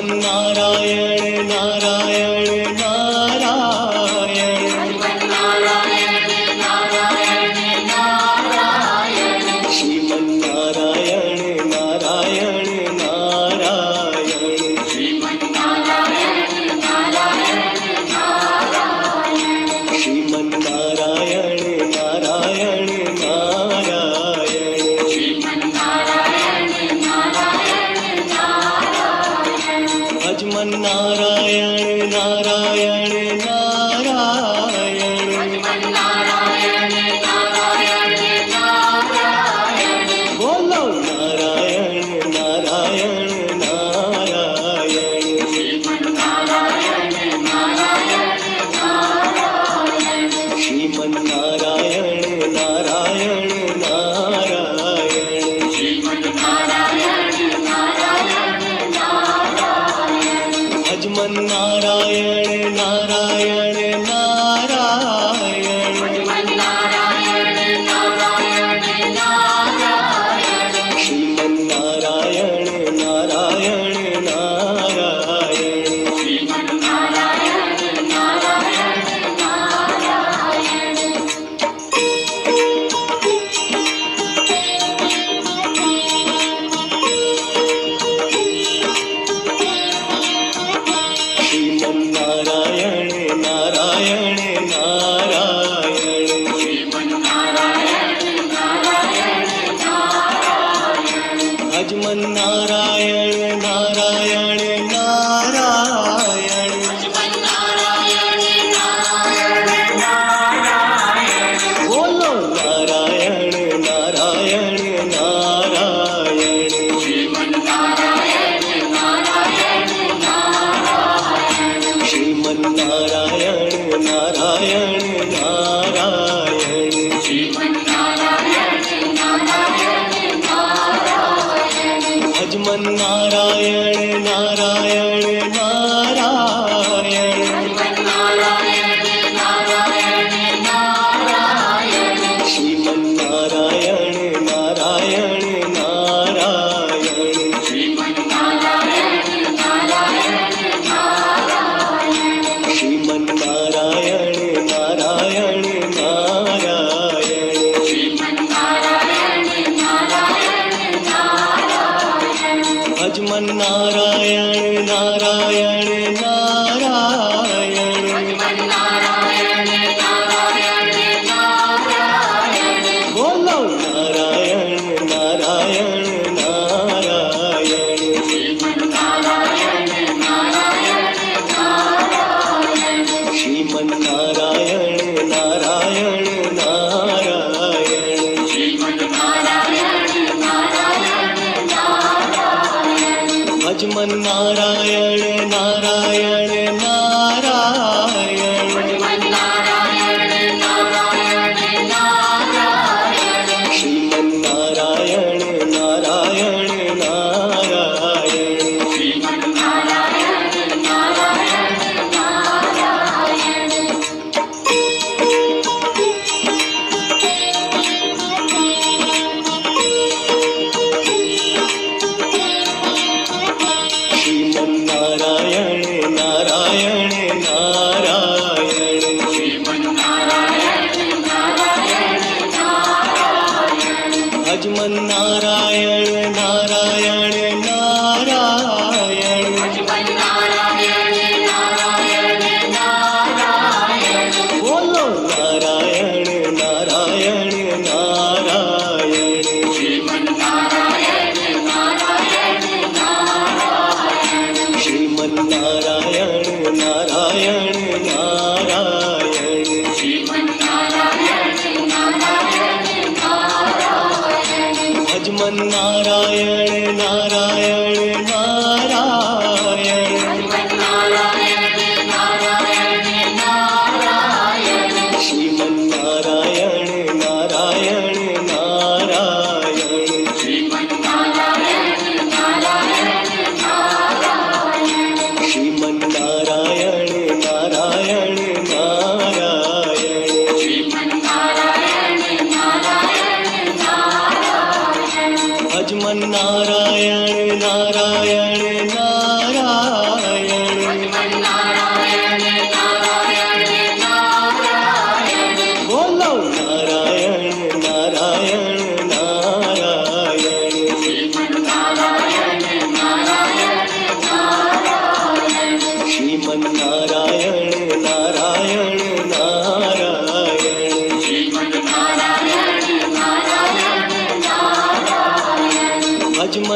नारायण नारायण नारायण श्रीमन्नारायण नारायण नारायण श्रीमन्नारायण नारायण भजमन नारायण नारायण नारायण बोलो नारायण नारायण नारायण श्रीमन नारायण नारायण भजमन नारायण नारायण नारायण श्रीमन नारायण नारायण नारायण नारायण नारायण नारायण भजमन नारायण नारायण नारायण बोलो नारायण नारायण नारायण श्रीमन नारायण नारायण नारायण भजमन नारायण नारायण नारायण श्रीमन नारायण नारायण नारायण श्रीमन नारायण नारायण नारायण भजमन नारायण नारायण नारायण बोलो नारायण नारायण नारायण श्रीमन नारायण नारायण नारायण भजमन नारायण नारायण नारायण श्रीमन नारायण नारायण नारायण श्रीमन नारायण नारायण नारायण भजमन नारायण नारायण नारायण बोलो नारायण नारायण नारायण श्रीमन नारायण नारायण नारायण भजमन नारायण नारायण नारायण श्रीमन नारायण नारायण नारायण श्रीमन नारायण नारायण नारायण भजमन नारायण नारायण नारायण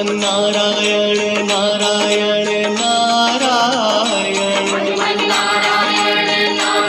भजमन नारायण नारायण नारायण श्रीमन नारायण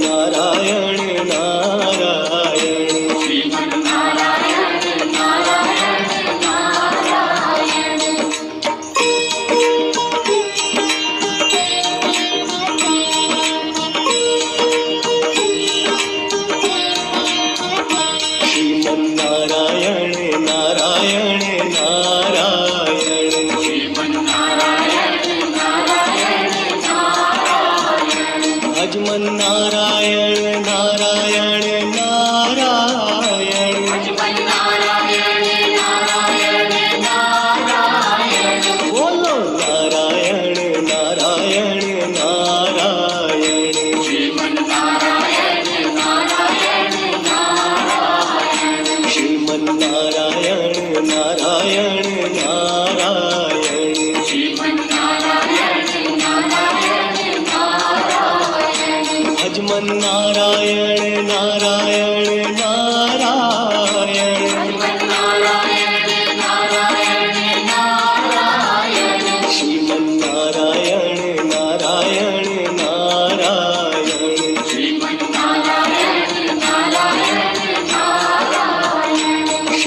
नारायण नारायण श्रीमन नारायण नारायण नारायण भजमन नारायण नारायण नारायण बोलो नारायण नारायण नारायण श्रीमन नारायण नारायण नारायण भजमन नारायण नारायण नारायण श्रीमन नारायण नारायण नारायण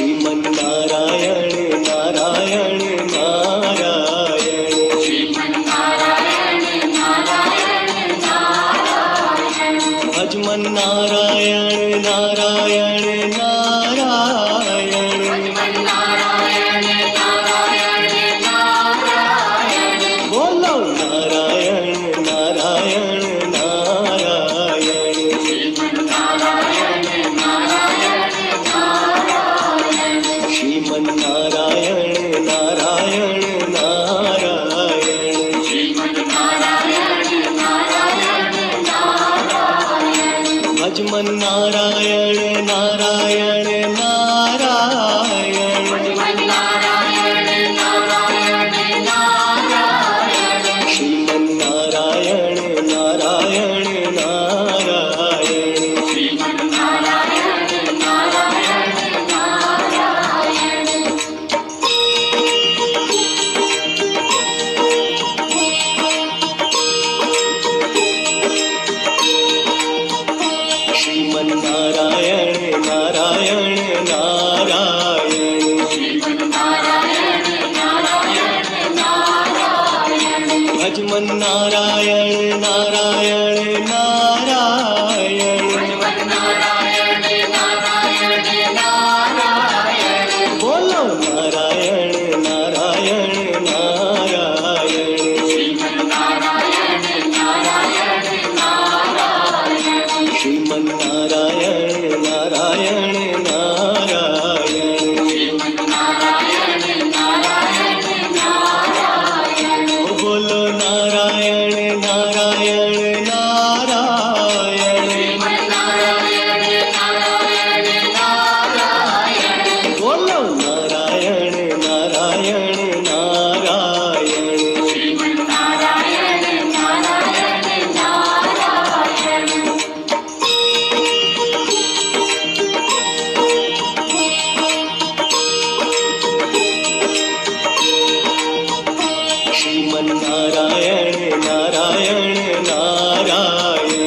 श्रीमन नारायण नारायण नारायण भजमन नारायण नारायण नारायण बोलो नारायण नारायण नारायण श्रीमन नारायण नारायण नारायण भजमन नारायण नारायण नारायण श्रीमन नारायण नारायण नारायण श्रीमन नारायण नारायण नारायण भजमन नारायण नारायण नारायण बोलो नारायण नारायण नारायण श्रीमन नारायण नारायण नारायण बोलो नारायण नारायण नारायण बोलो नारायण नारायण नारायण श्रीमन नारायण नारायण नारायण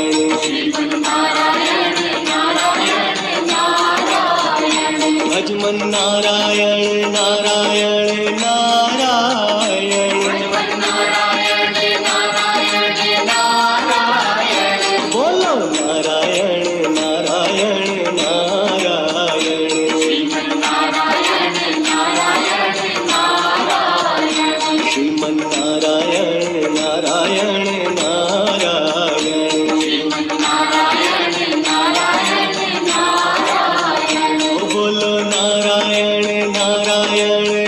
भजमन नारायण नारायण नारायण बोलो नारायण नारायण नारायण श्रीमन नारायण नारायण नारायण बोलो नारायण नारायण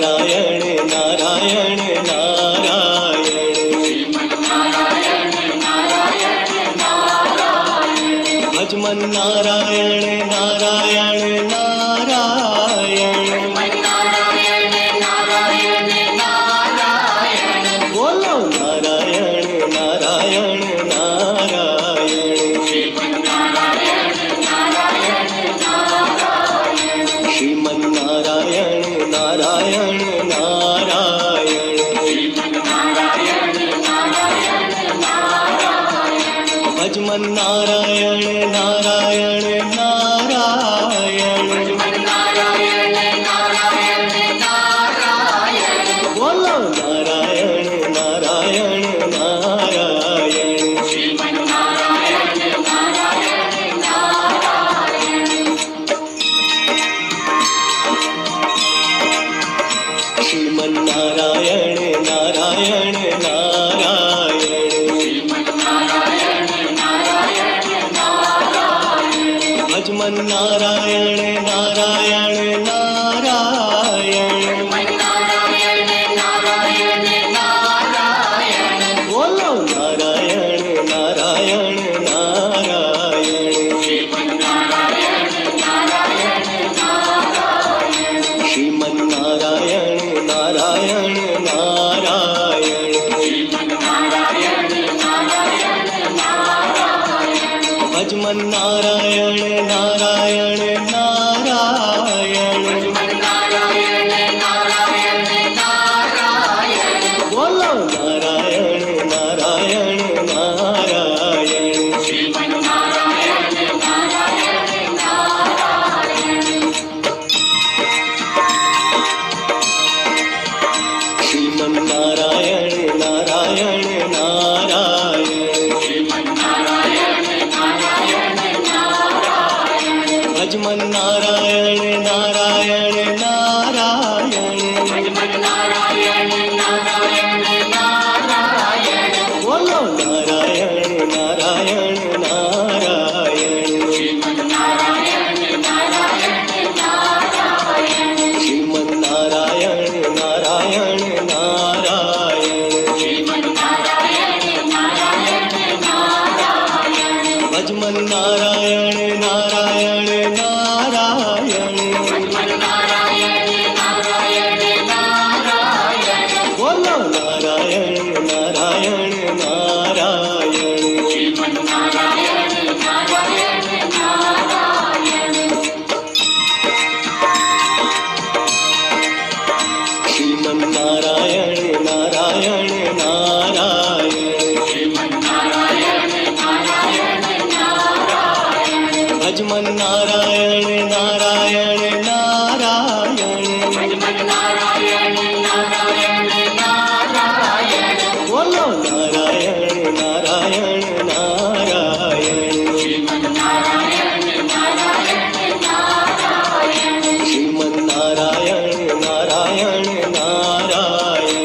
नारायण नारायण नारायण भजमन नारायण नारायण नारायण बोलो नारायण नारायण नारायण श्रीमन नारायण नारायण नारायण भजमन नारायण नारायण नारायण बोलो नारायण नारायण नारायण श्रीमन नारायण नारायण नारायण भजमन नारायण नारायण नारायण बोलो नारायण नारायण नारायण श्रीमन नारायण नारायण नारायण भजमन नारायण नारायण नारायण बोलो नारायण नारायण नारायण श्रीमन नारायण नारायण नारायण भजमन नारायण नारायण नारायण बोलो नारायण नारायण नारायण श्रीमन नारायण नारायण नारायण भजमन नारायण नारायण नारायण बोलो नारायण नारायण नारायण श्रीमन नारायण नारायण नारायण भजमन नारायण नारायण नारायण बोलो नारायण नारायण नारायण श्रीमन नारायण नारायण नारायण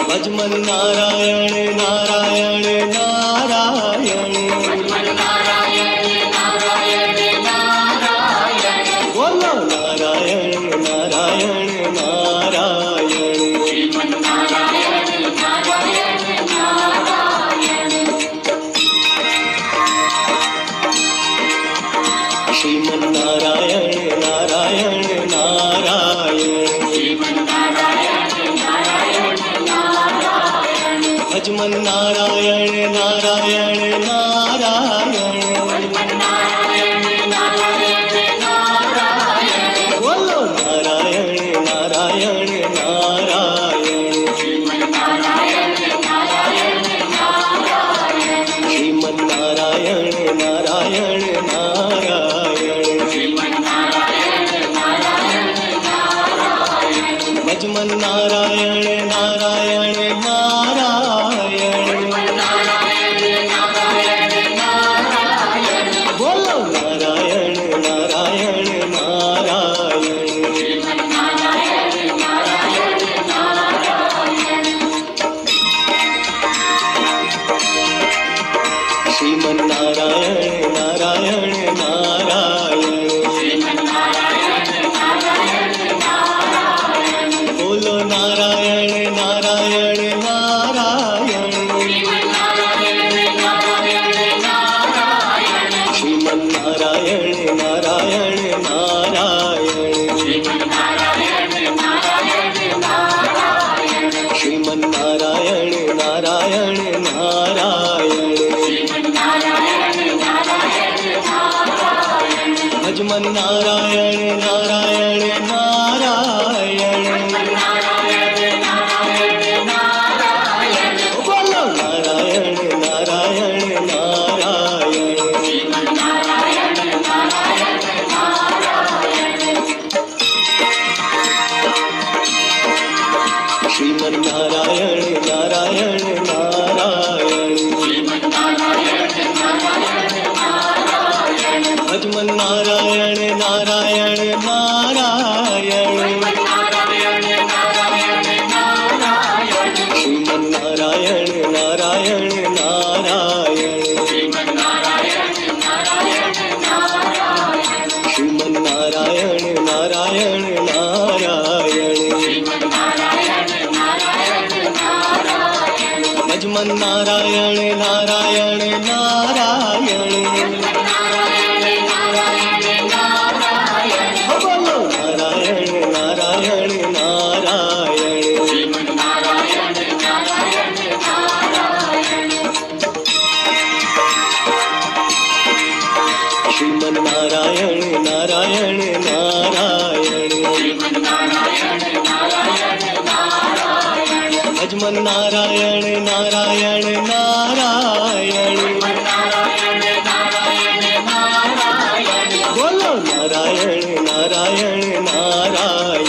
भजमन नारायण नारायण नारायण बोलो नारायण नारायण नारायण श्रीमन नारायण नारायण नारायण भजमन नारायण नारायण नारायण बोलो नारायण नारायण नारायण श्रीमन नारायण नारायण नारायण भजमन नारायण नारायण नारायण बोलो नारायण नारायण नारायण श्रीमन नारायण नारायण नारायण नारायण नारायण नारायण भजमन नारायण नारायण नारायण बोलो नारायण नारायण नारायण श्रीमन नारायण नारायण नारायण भजमन नारायण नारायण नारायण बोलो नारायण नारायण नारायण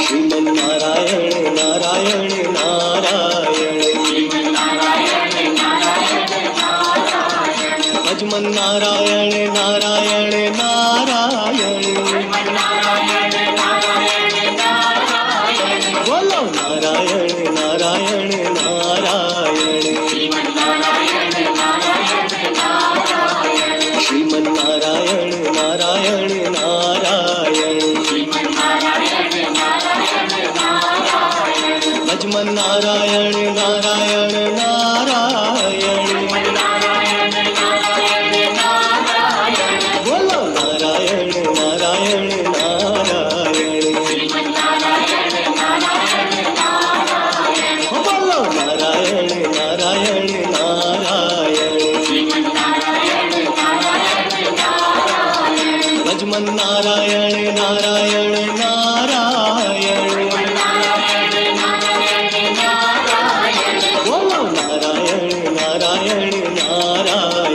श्रीमन नारायण नारायण नारायण भजमन नारायण नारायण नारायण बोलो नारायण नारायण नारायण श्रीमन नारायण नारायण नारायण भजमन नारायण नारायण नारायण बोलो नारायण नारायण नारायण बोलो नारायण नारायण नारायण भजमन नारायण नारायण नारायण बोलो नारायण नारायण नारायण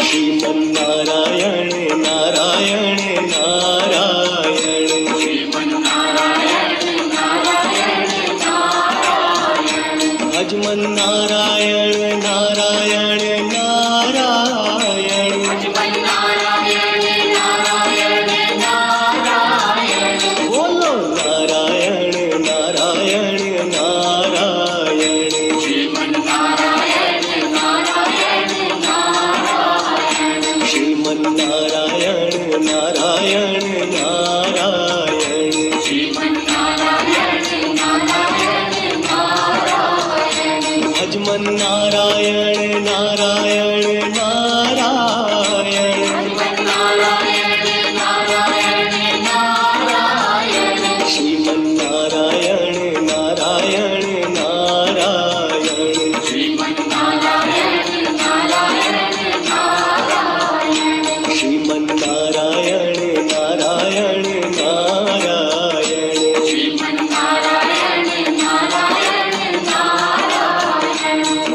श्रीमन नारायण नारायण नारायण भजमन नारायण नारायण नारायण बोलो नारायण नारायण नारायण श्रीमन नारायण नारायण नारायण भजमन नारायण नारायण नारायण श्रीमन नारायण नारायण नारायण श्रीमन नारायण नारायण नारायण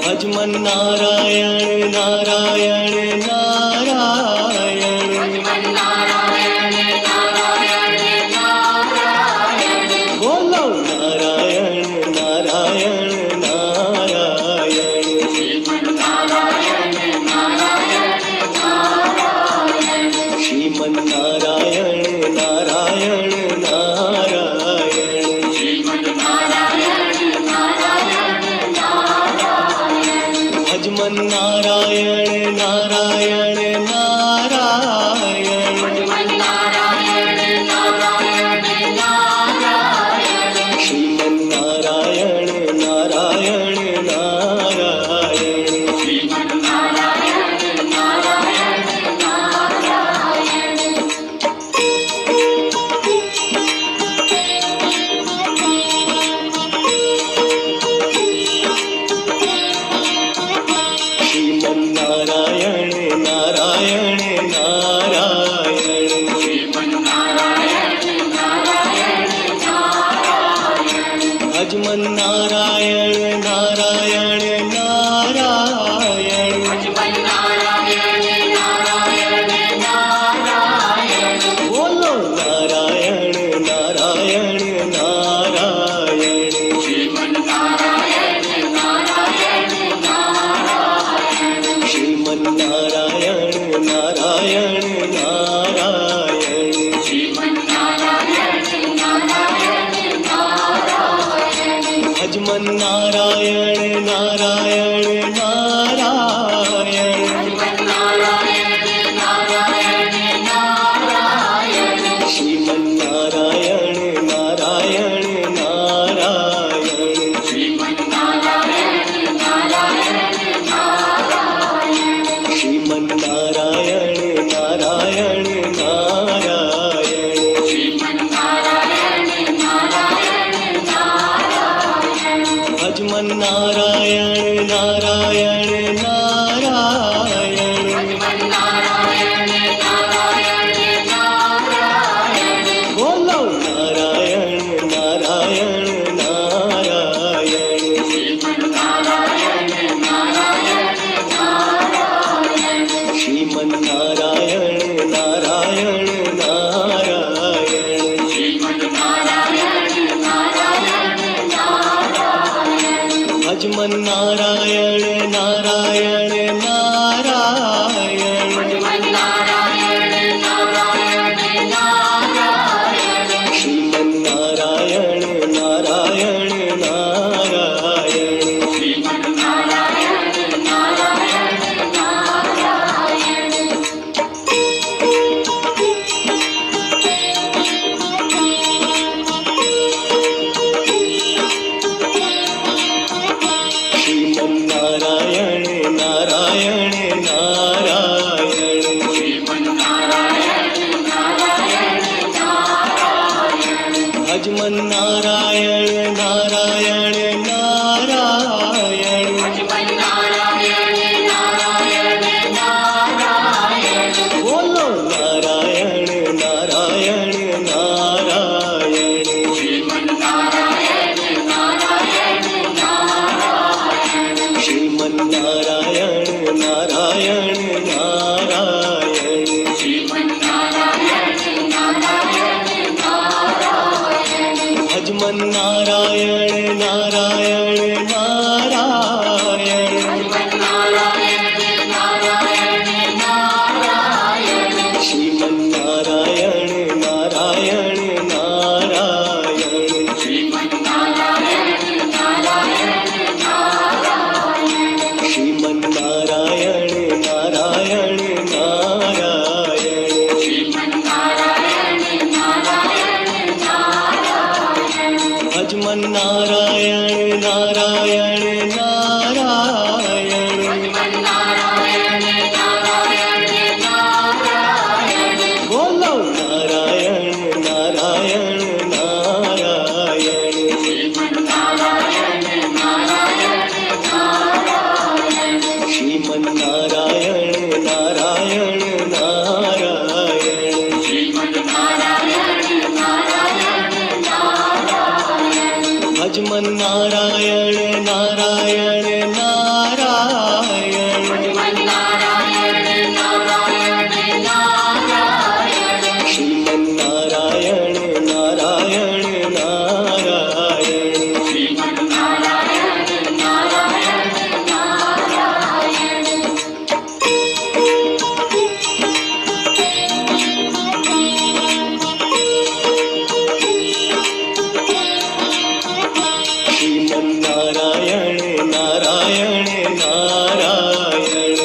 भजमन नारायण नारायण नारायण बोलो नारायण नारायण नारायण श्रीमन नारायण नारायण नारायण भजमन नारायण नारायण नारायण श्रीमन नारायण नारायण नारायण श्रीमन नारायण नारायण नारायण भजमन नारायण नारायण नारायण बोलो नारायण नारायण नारायण श्रीमन नारायण नारायण नारायण मन नारायण नारायण नारायण श्रीमन नारायण नारायण नारायण श्रीमन नारायण नारायण नारायण भजमन नारायण नारायण नारायण बोलो नारायण नारायण नारायण श्रीमन नारायण नारायण नारायण भजमन नारायण नारायण नारायण श्रीमन नारायण नारायण नारायण नारायण भजमन नारायण नारायण नारायण बोलो नारायण नारायण नारायण श्रीमन नारायण नारायण नारायण भजमन नारायण नारायण नारायण श्रीमन नारायण नारायण नारायण श्रीमन नारायण नारायण नारायण भजमन नारायण नारायण नारायण बोलो नारायण नारायण नारायण श्रीमन नारायण नारायण नारायण भजमन नारायण नारायण नारायण श्रीमन नारायण नारायण नारायण श्रीमन नारायण नारायण नारायण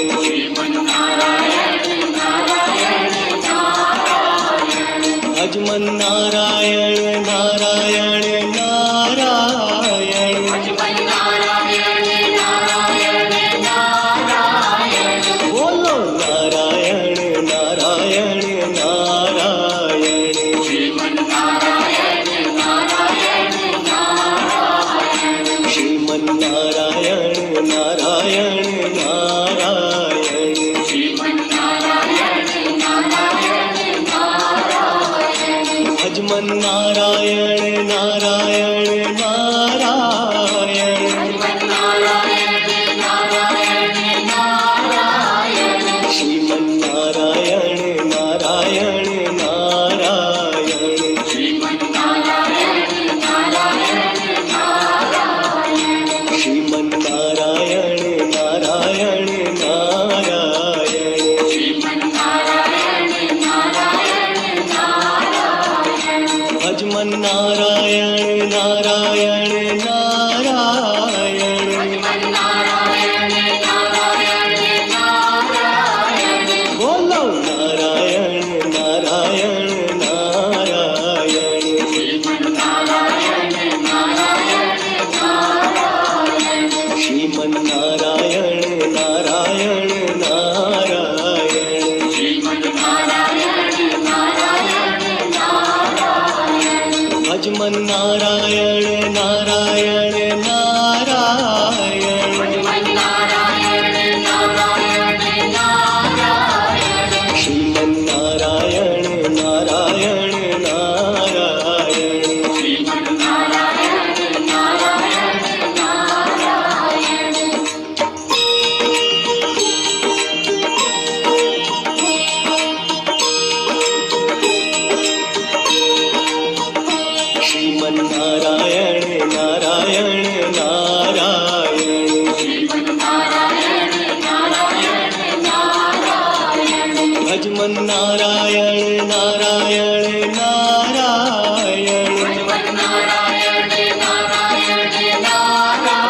भजमन नारायण नारायण नारायण बोलो नारायण नारायण नारायण श्रीमन नारायण नारायण नारायण भजमन नारायण नारायण नारायण श्रीमन नारायण नारायण नारायण श्रीमन नारायण नारायण नारायण भजमन नारायण नारायण नारायण નારાયણ નારાયણ નારાયણ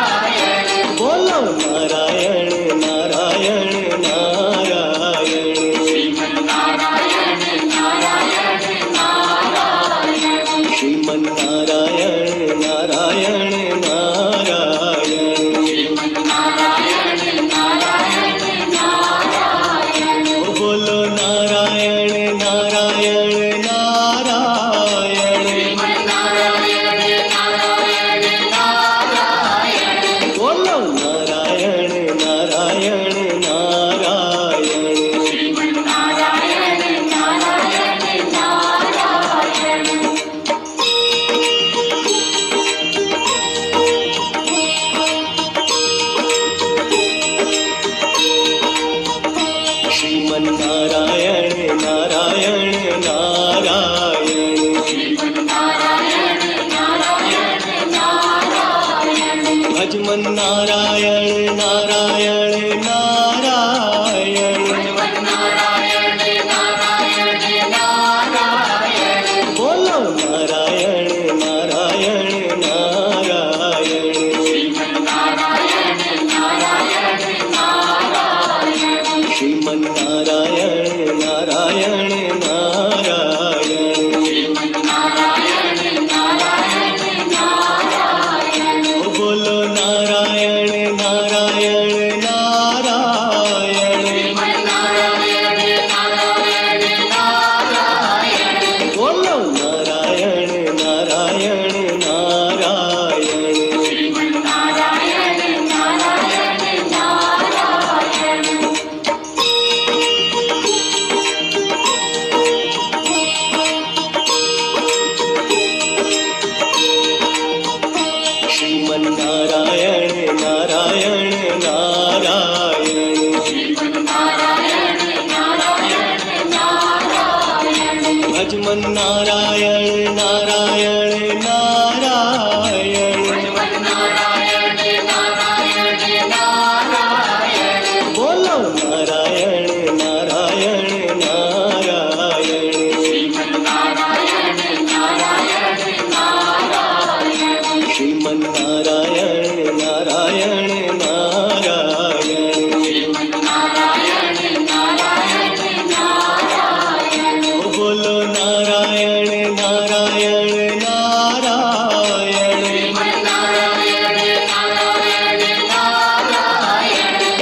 બોલો નારાયણ નારાયણ નારાયણ શ્રીમન નારાયણ નારાયણ નારાયણ બોલો નારાયણ નારાયણ નારાયણ બોલો નારાયણ નારાયણ નારાયણ શ્રીમન નારાયણ નારાયણ નારાયણ ભજમન નારાયણ નારાયણ નારાયણ બોલો નારાયણ નારાયણ નારાયણ શ્રીમન નારાયણ નારાયણ નારાયણ બોલો નારાયણ નારાયણ નારાયણ બોલો નારાયણ નારાયણ નારાયણ શ્રીમન નારાયણ નારાયણ નારાયણ ભજમન નારાયણ નારાયણ નારાયણ બોલો નારાયણ નારાયણ નારાયણ શ્રીમન નારાયણ નારાયણ નારાયણ બોલો નારાયણ નારાયણ નારાયણ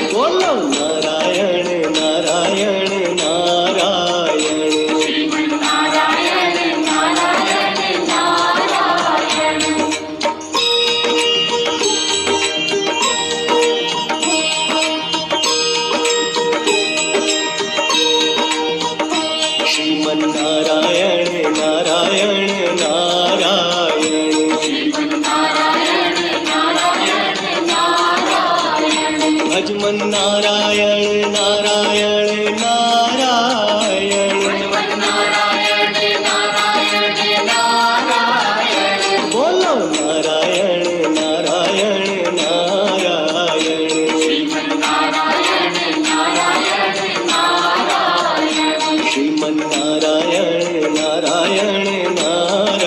બોલો નારાયણ નારાયણ નારાયણ શ્રીમન નારાયણ નારાયણ નારાયણ ભજમન નારાયણ નારાયણ નારાયણ બોલો નારાયણ નારાયણ નારાયણ શ્રીમન નારાયણ નારાયણ નારાયણ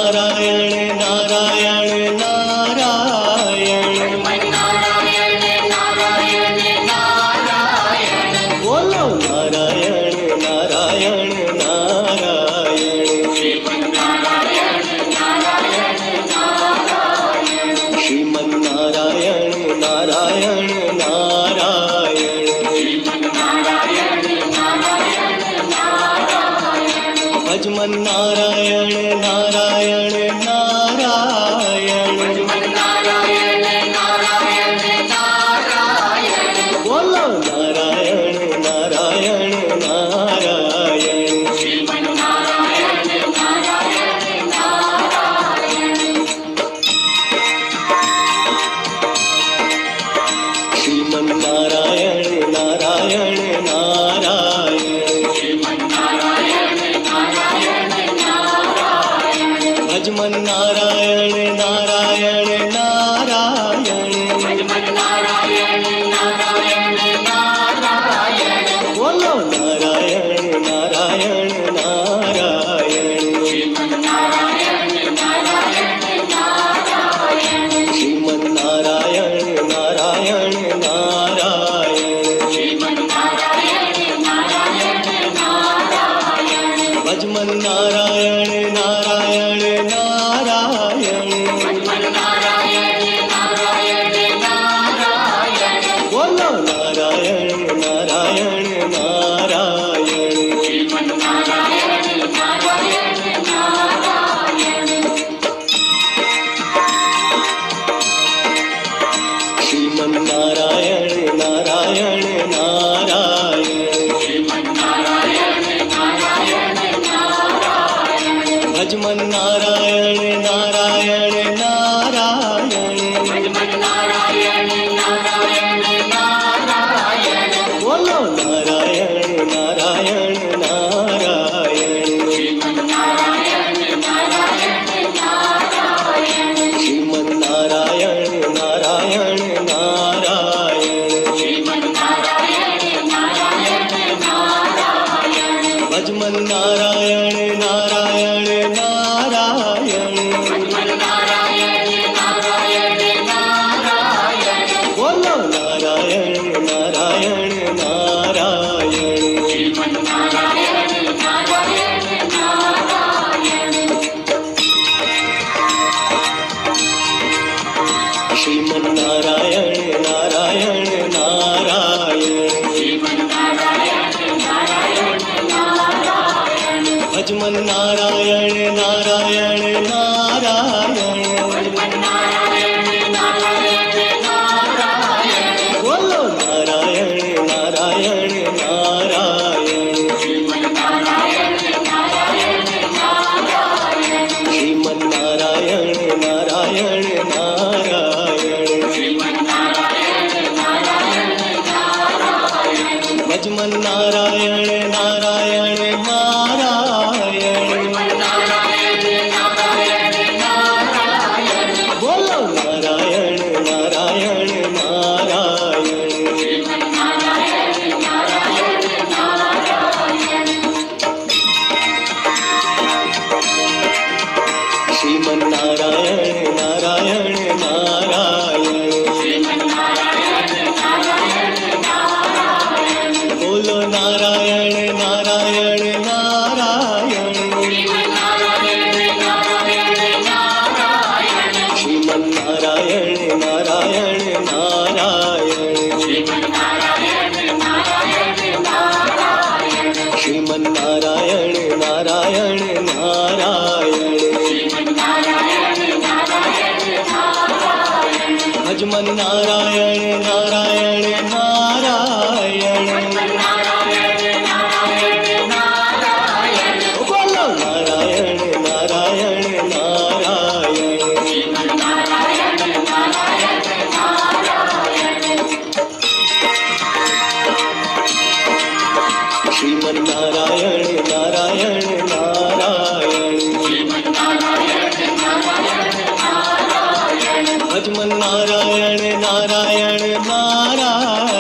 નારાયણ નારાયણ નારાયણ બોલો નારાયણ નારાયણ નારાયણ શ્રીમન નારાયણ નારાયણ નારાયણ ભજમન નારાયણ નારાયણ નારાયણ બોલો નારાયણ નારાયણ નારાયણ શ્રીમન નારાયણ નારાયણ નારાયણ ભજમન નારાયણ નારાયણ નારાયણ બોલો નારાયણ નારાયણ નારાયણ શ્રીમન નારાયણ નારાયણ નારાયણ ભજમન નારાયણ નારાયણ નારાયણ બોલો નારાયણ નારાયણ નારાયણ શ્રીમન નારાયણ નારાયણ નારાયણ શ્રીમન નારાયણ નારાયણ નારાયણ ભજમન નારાયણ નારાયણ નારાયણ બોલો નારાયણ નારાયણ નારાયણ શ્રીમન નારાયણ નારાયણ નારાયણ ભજમન નારાયણ નારાયણ નારાયણ બોલો નારાયણ નારાયણ નારાયણ શ્રીમન નારાયણ નારાયણ નારાયણ ભજમન નારાયણ નારાયણ નારાયણ બોલો નારાયણ નારાયણ નારાયણ શ્રીમન નારાયણ નારાયણ નારાયણ ભજમન નારાયણ નારાયણ નારાયણ બોલો નારાયણ નારાયણ નારાયણ શ્રીમન નારાયણ નારાયણ નારાયણ બોલો નારાયણ નારાયણ નારાયણ શ્રીમન નારાયણ નારાયણ નારાયણ શ્રીમન નારાયણ નારાયણ નારાયણ ભજમન નારાયણ નારાયણ નારાયણ બોલો નારાયણ નારાયણ નારાયણ શ્રીમન નારાયણ નારાયણ નારાયણ ભજમન નારાયણ નારાયણ નારાયણ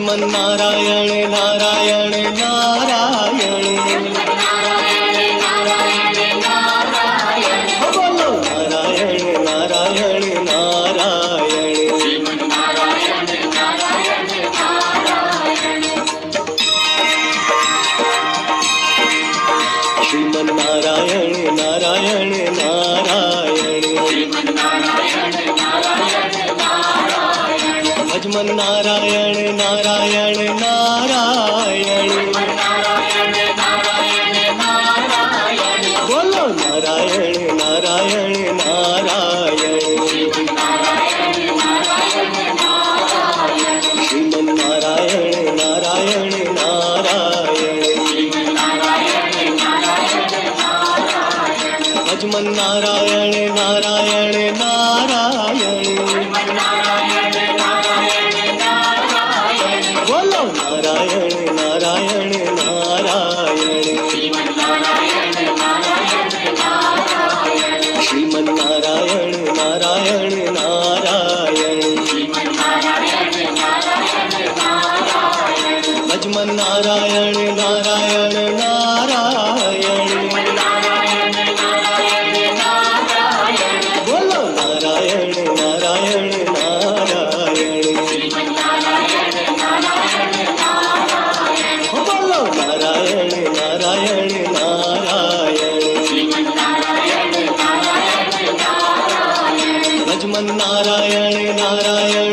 ભજમન નારાયણ નારાયણ નારાયણ બોલો નારાયણ નારાયણ નારાયણ શ્રીમન નારાયણ નારાયણ નારાયણ ભજમન નારાયણ નારાયણ નારાયણ બોલો નારાયણ નારાયણ નારાયણ શ્રીમન નારાયણ નારાયણ નારાયણ ભજમન નારાયણ નારાયણ નારાયણ બોલો નારાયણ નારાયણ નારાયણ શ્રીમન નારાયણ નારાયણ નારાયણ ભજમન નારાયણ નારાયણ નારાયણ બોલો નારાયણ નારાયણ નારાયણ બોલો નારાયણ નારાયણ નારાયણ ભજમન નારાયણ નારાયણ